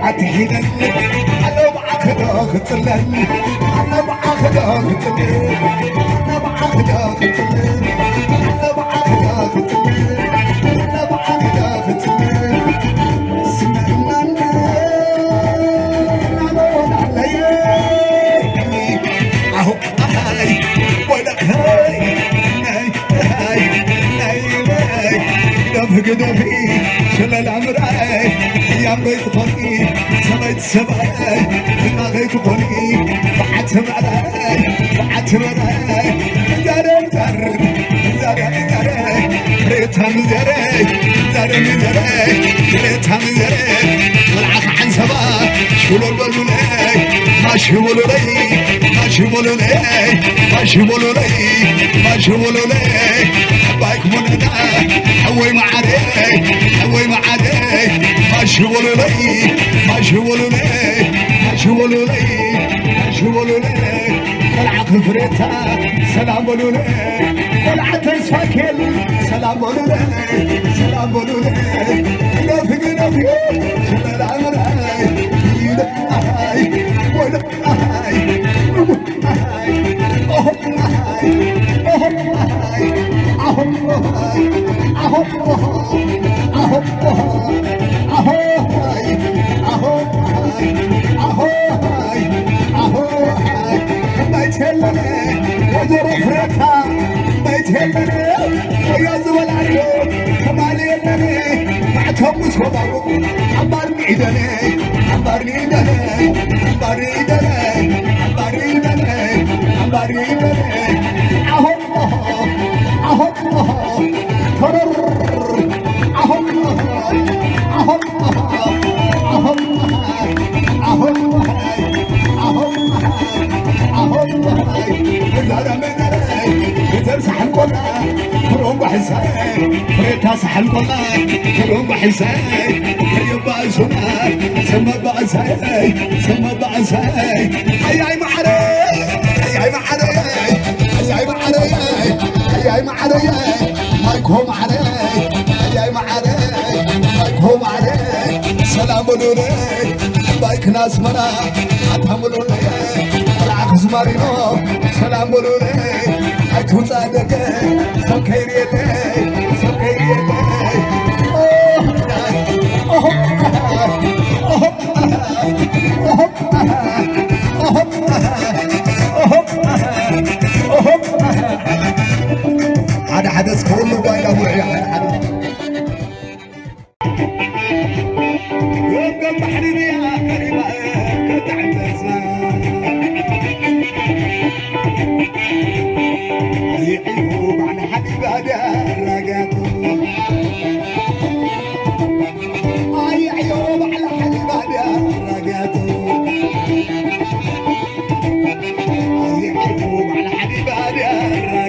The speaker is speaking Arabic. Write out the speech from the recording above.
أتحيدني أنا معك داخل أنا معك داخل أنا معك داخل أنا معك داخل أنا معك داخل سمعنا أنا علي أهو هاي ولا هاي هاي هاي هاي هاي دفق دفي شلل العمراي يا بيت خلقي سميت سبعي دماغي تقولي بعت مراي بعت مراي زاري زاري زاري زاري ريتها من زاري زاري من زاري ريتها من زاري والعاق عن سبا شولو البلولي ما شولو لي ما شولو لي ما شولو لي ما شولو لي بايك مننا حوي معادي حوي معادي ما شولو لي ما شولو لي ما شولو لي ما شولو لي والعاق فريتها سلام بولو لي والعاق تنسفاكل سلام بولو لي سلام بولو لي نفق نفق شلال عمراي يدك أهاي ولك أهاي أهاي أهم أهاي أهم أهاي أهم أهاي أهم أهم أهاي أهم أهاي أهاي بيتهلني وجر فرتها بيتهلني ويزول عليهم كمالينني بعتهم وصبروا عبرني إيدني عبرني إيدني عبرني إيدني عبرني إيدني عبرني إيدني أهم أهم ترر أهم أهم أهم أهم أهم زرع من زرع سحن قلنا كلهم بحساي فريتها سحن قلنا كلهم بحساي يبقى سما سما بأساي سما بأساي أي معري أي معري أي معري أي معري مايكو معري أي معري مايكو معري سلام لولي بايك ناس منا أتحملوا لي العكس مارينو سلام لولي أكو صادق سكيري لي سكيري لي هذا حدث كله بايع وعي حدث يوم بحري يا كريمة كتعتزا يعيوب عن حبيب هذا الرقاتو يعيوب على حبيب هذا الرقاتو يعيوب على حبيب هذا الرقاتو